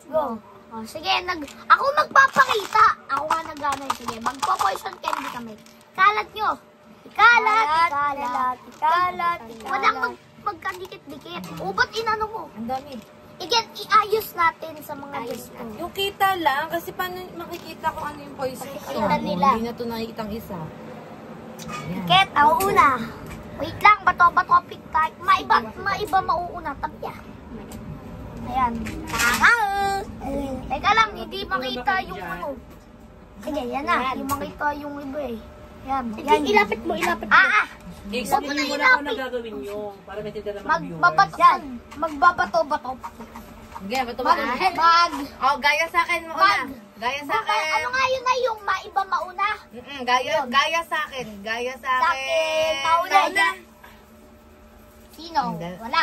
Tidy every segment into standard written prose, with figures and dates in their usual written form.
Go. Oh, sige, ako magpapakita. Ako nga nag-gamay. Sige, magpo-poison candy kami. Kalat nyo. Ikalat. Walang magkadikit-dikit. O, ba't inano mo? Ang dami. Again, iayos natin sa mga gusto. Yung kita lang, kasi paano makikita kung ano yung poison to? Makikita nila. Hindi na ito nakikitang isa. Ayan. Ket, ako una. Wait lang, bato-bato pick tayo. Maiba mauuna. Tabi yan. Ayan. Teka lang, hindi makita yung ano. Sige, yan na. Hindi makita yung iba eh. Yan. Ilapit mo. Explain mo na kung ano gagawin nyo para may tinda ng viewers. Magbabato-bato. Okay, bato ba? Oh, gaya sa akin mo una. Gaya sa akin. Ano nga yun na yung maiba mauna? Gaya sa akin. Gaya sa Sa akin. akin, mauna. Sino? Wala.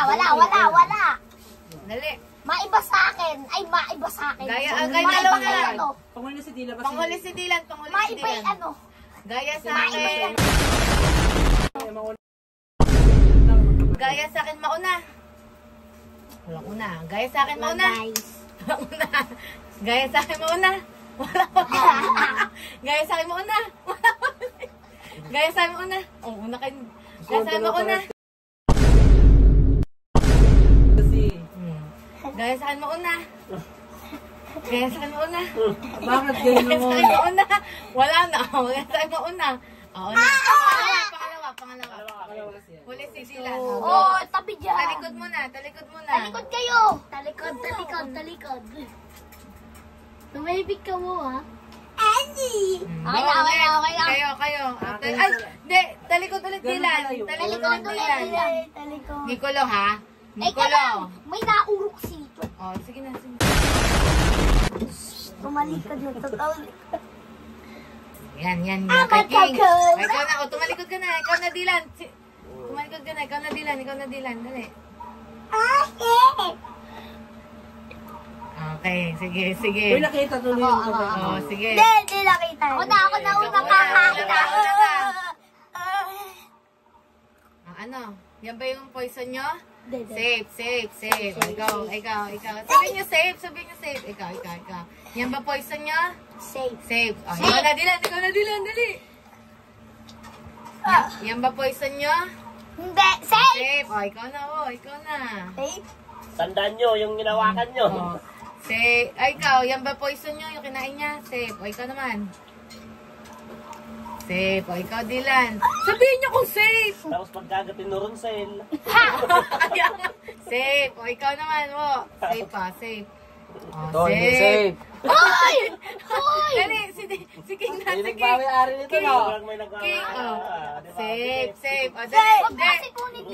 Dali. Maiba sa akin. Ay, maiba sa akin. Gaya, maiba dalawa kay na. ano? Pangulit na si Dila. Panghuli si Dylan. Maiba yung ano? Gaya sa akin. Gaya sa akin mauna. Walang una. Gaya sa akin mauna. Walang una. Gaya sa akin mauna. Wala. Gaya sa akin mauna. Gaya sa akin mauna. Oh, una kayo. Gaya sa akin mauna. Gaya sa akin mauna. Gaya sa akin mauna. Bakit Gaya sa gano'n? akin mauna. Wala na. Gaya sa akin mauna. Oo na. Pangalawa. Huli si Dylan. Oo, tabi dyan. Talikod muna. Talikod kayo. Talikod. Tumahibig ka mo, ha? Andy! Okay na. Kayo. Ay, hindi. Talikod ulit Dylan. Talikod ulit. Nicolo, ha? Teka lang, may naurok sito. Oh, sige na. Tumalikod na totoo. Yan. Kay King. Kakul. Ikaw na. O, tumalikod ka na. Ikaw na, Dylan. Tumalikod ka na. Ikaw na, Dylan. Dali. Okay. Sige. Uy, nakita tuloy yung kamay. Oh, sige. Hindi nakita. Ako na una kakakita. Ano? Yan ba yung poison nyo? Hindi. Safe. Ikaw. Sabihin nyo safe. Ikaw. Yan ba poison nyo? Safe. Oh, ikaw na, Dylan. Dali. Yan ba poison nyo? Hindi. Safe. Safe. Oh, ikaw na. Safe? Tandaan nyo, yung ginawakan nyo. Oh. Safe. Ay, ikaw. Yan ba poison nyo? Yung kinain niya? Safe. O, ikaw naman. Safe. O, ikaw, Dylan. Sabihin niyo kung safe. Tapos pagkagatin no ron sel. Safe. O, ikaw naman. O, safe pa. Safe. O, Hindi safe. Hoy! Dali. Si King na. Hindi Si King. nagpapayari nito, King. no? King. O. Safe. O, dali. Safe. Hindi. Kasi kunin mo.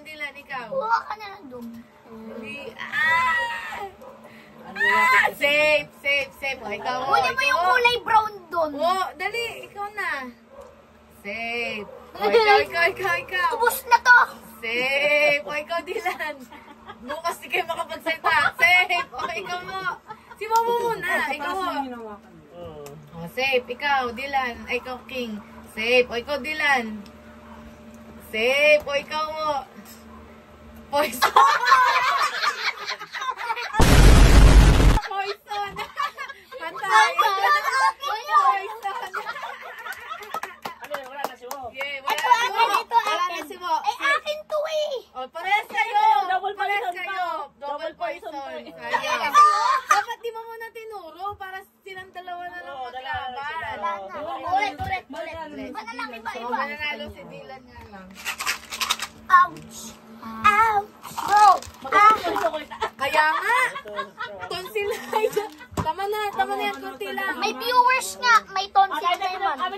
Dylan. Ikaw. Kuha ka na lang doon. Hindi. Safe. O, ikaw. Kunin mo yung kulay brown doon. Oh, dali. Ikaw na. Safe. O, ikaw. Ubus na to. Safe. O, ikaw, Dylan. Bukas di kayo makapagsalita. Safe. O, ikaw mo. Si Momo muna. Ikaw mo. O, safe. Ikaw, Dylan. Ay, ikaw, King. Safe. O, ikaw, Dylan. Safe. O, ikaw mo. Poison. Poison. Patay. Poison. Wala na si Mo. Yeah, wala na si Mo. Eh, akin to eh. O, pares kayo. Double poison. Sayang. Dapat di mo muna tinuro para silang dalawa na lang maglaban. Ulit. Iba na lang, iba. Mananalo si Dylan nga lang. Ouch. Bro. Kaya nga. Tonsil na yun. Tama na yan. Kunti lang. May viewers nga. May tonsil na naman. Kami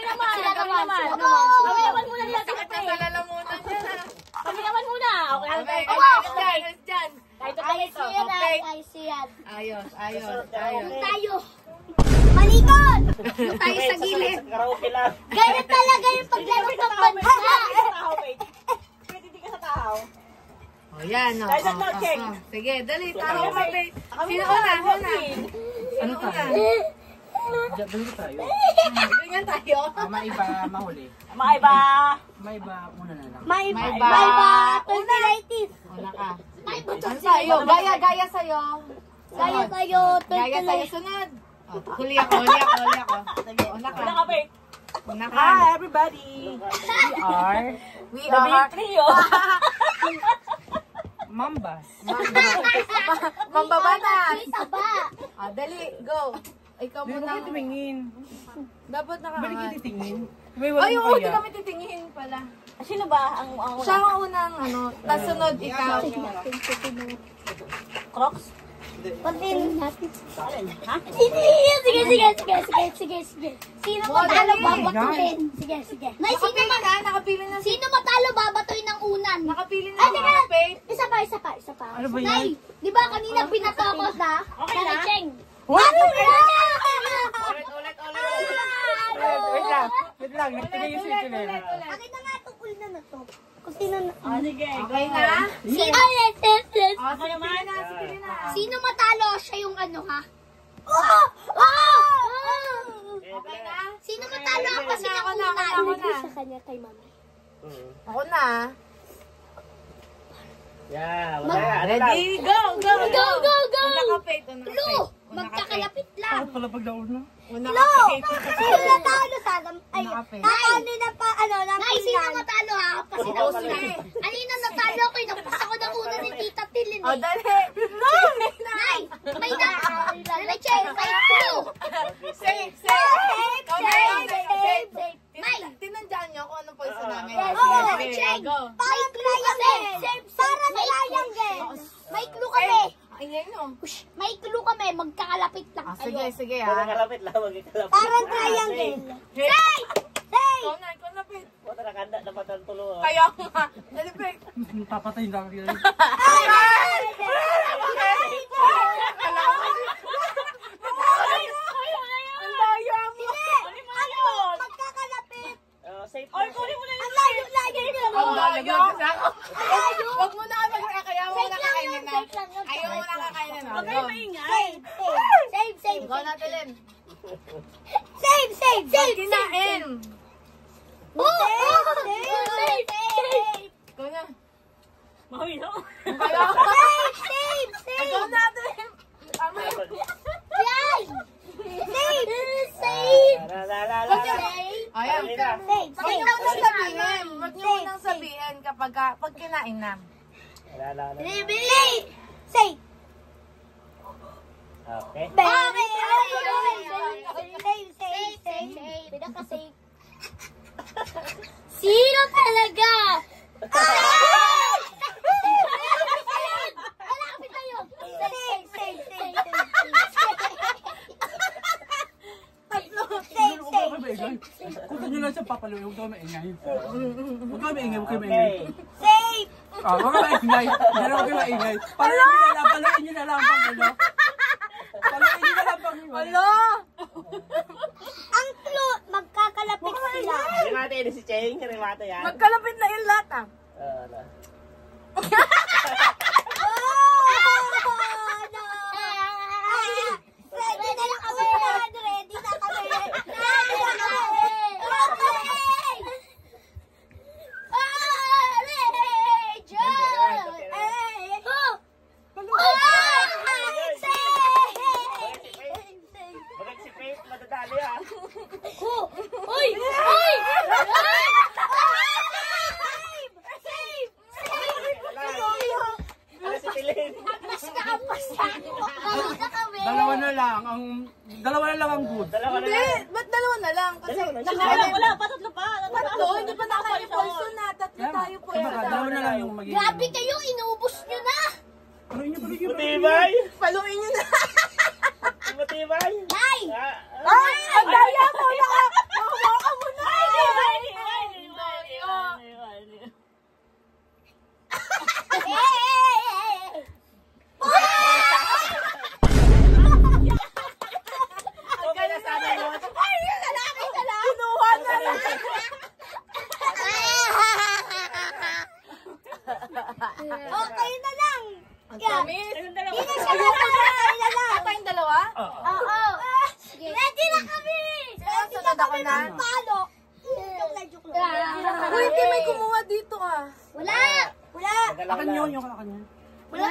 naman. Muna nila si Sakit na lalamunan niya na. Kami naman muna. Okay. Ayos dyan. I see yan. Ayos. Tayo. Malikot! Tayo sa gilid. Karaoke lang. Gaya talaga yung paglaro ng bansa. Pwede di ka sa tao. O, yan. Sige, dali. Tayo mabait. Sino una? Ano una? Ganito tayo. Ganyan tayo. Maiba, mahuli. Maiba. Maiba, una na lang. May ba? 2019. Una ka. Ay, bato Ano sa'yo? Gaya sa'yo. Gaya tayo. Gaya sa'yo. Sunod. Huli ako. Una ka. Wala ka, Pete. Una ka. Hi, everybody! We The big are trio. Mambas. Mambabatas. Taba. Dali, go. Ikaw Hindi mo muna. kayo tumingin. Dapat Balik kayo nakaangat. titingin. May walang Ay, oo, di kaya. kami titingin pala. Sino ba ang Siya ang unang tapos sunod ikaw. Crocs? Pagpilin natin. Ha? Sige. Sino matalo babatuhin? Sige. Nay, Nakapili na. sino matalo babatuhin ng unan? Nakapili na. Ay, teka. Faith. Isa pa. Ano ba yan? Nay, di ba kanina binato ako sa Okay na? Cheng? What? Ulit. Wait lang. Nagtingin si Chinela. Akin na nga itong ulan na to. Kung sino na... Sige. Okay na? Sino? Ako naman. Sige na. Sino matalo? Siya yung ano, ha? Okay na? Sino matalo? Ako kasi ng Ako na. unan. Sa kanya kay mama. Ako na. Yeah, Ready? Go. Go! Una ka, Faith. Lu! Magkakalapit lang. Ano pala pag nauna? Una ka, Lo! Faith. Sino natalo sa alam? Ay, Nakapit. ano na pa, ano, na Nay, sino matalo ha? Kasi na unan. Kanina natalo ko, nagpas ako ng unan ni Tita Tilin. O, dali. Nay, may na, may check, may clue. Save. Tinandyan niyo kung anong poison namin. Oo, may check. Go. May clue kami. Parang triangle. May clue kami. Ayan yun. May clue kami, magkakalapit lang kayo. Sige Magkalapit lang, magkalapit. Parang triangle. Say! Ikaw na, Faith. Wala nakanda, dapat ang tulo. Kaya nga. Dali, Faith. Papatayin lang kita. Ang daya mo. Magkakalapit. Safe Ay, na. kunin mo na Ang layo nyo. Ang daya. Layo. Huwag mo na kaya mo na kakainin na. Safe lang yun. Ayaw mo na kakainin na. Huwag kayo maingay. Save. Ikaw na, Tilin. Save. Kinain. Save. Ikaw na. Mami, no? Save. Ikaw na, Tilin. Tama yun. Yan. Save. Ayan. Save. Huwag niyo nang sabihin. Huwag niyo nang sabihin pag kinain na. Save. Okay. Save. Pinaka-save. Sino talaga? Malapit na yun. Save. Kung nyo lang siya papaluin, huwag kayo maingay. Huwag kayo maingay. Okay. Save. Huwag kayo maingay. Huwag kayo maingay. Paluin nyo na lang pang ano. Paluin nyo na lang pang ano. Hello? Ang clue, magkakalapit sila. Remate yun si Cheng. Remate yan. Magkalapit na yung lahat ah. Ready na kami. Bakit si Faith madadali ah? Uy! Ano si Tilin? Dalawa na lang ang good. Dalawa na Hindi, lang. ba't dalawa na lang? Kasi Dalawa na. Wala, patatlo pa. tatlo, hindi pa na tayo poison na. Tatlo tayo po. Dalawa na lang yung magiging. Grabe kayo, inuubos nyo na! Paluin nyo. Matibay! Paluin nyo na. Matibay! Nay! Ay! Ang daya mo! Nakamoka mo na! Okay na sana yun. Ay! Lalaki ka lang! Kinuha na lang! Okay na lang! Ang tamis! Hindi na siya matanggal na lang! Ito yung dalawa? Oo! Ready na kami! Ready na Sunod ako kami na. magpalo! Joke lang. Uy, hindi may kumuha dito ah. Wala! Akan nyo, yung akan nyo. Wala!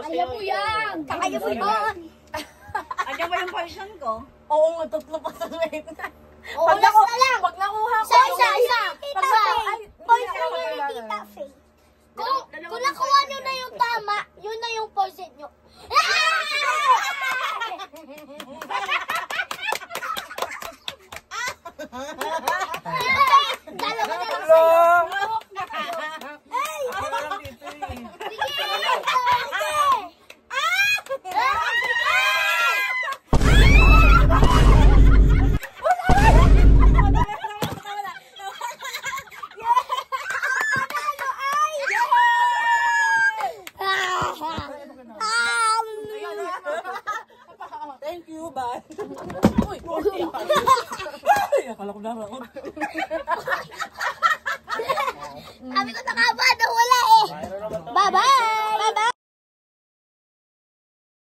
Kaya mo yan! Kaya mo yan! Andiyan ba yung portion ko? Oo nga, tatlo pa sa late. Oo, last na lang! Pag nakuha ko. Isa! Pag Point na nga ni Tita Faye. Kung nakuha nyo na yung tama, yun na yung portion nyo. Dalawa na lang Hello! Ay! Ako lang dito eh. Sige! Sige! Thank you, bye. Uy! Ay, akala ko na raon. Sabi ko nakabad!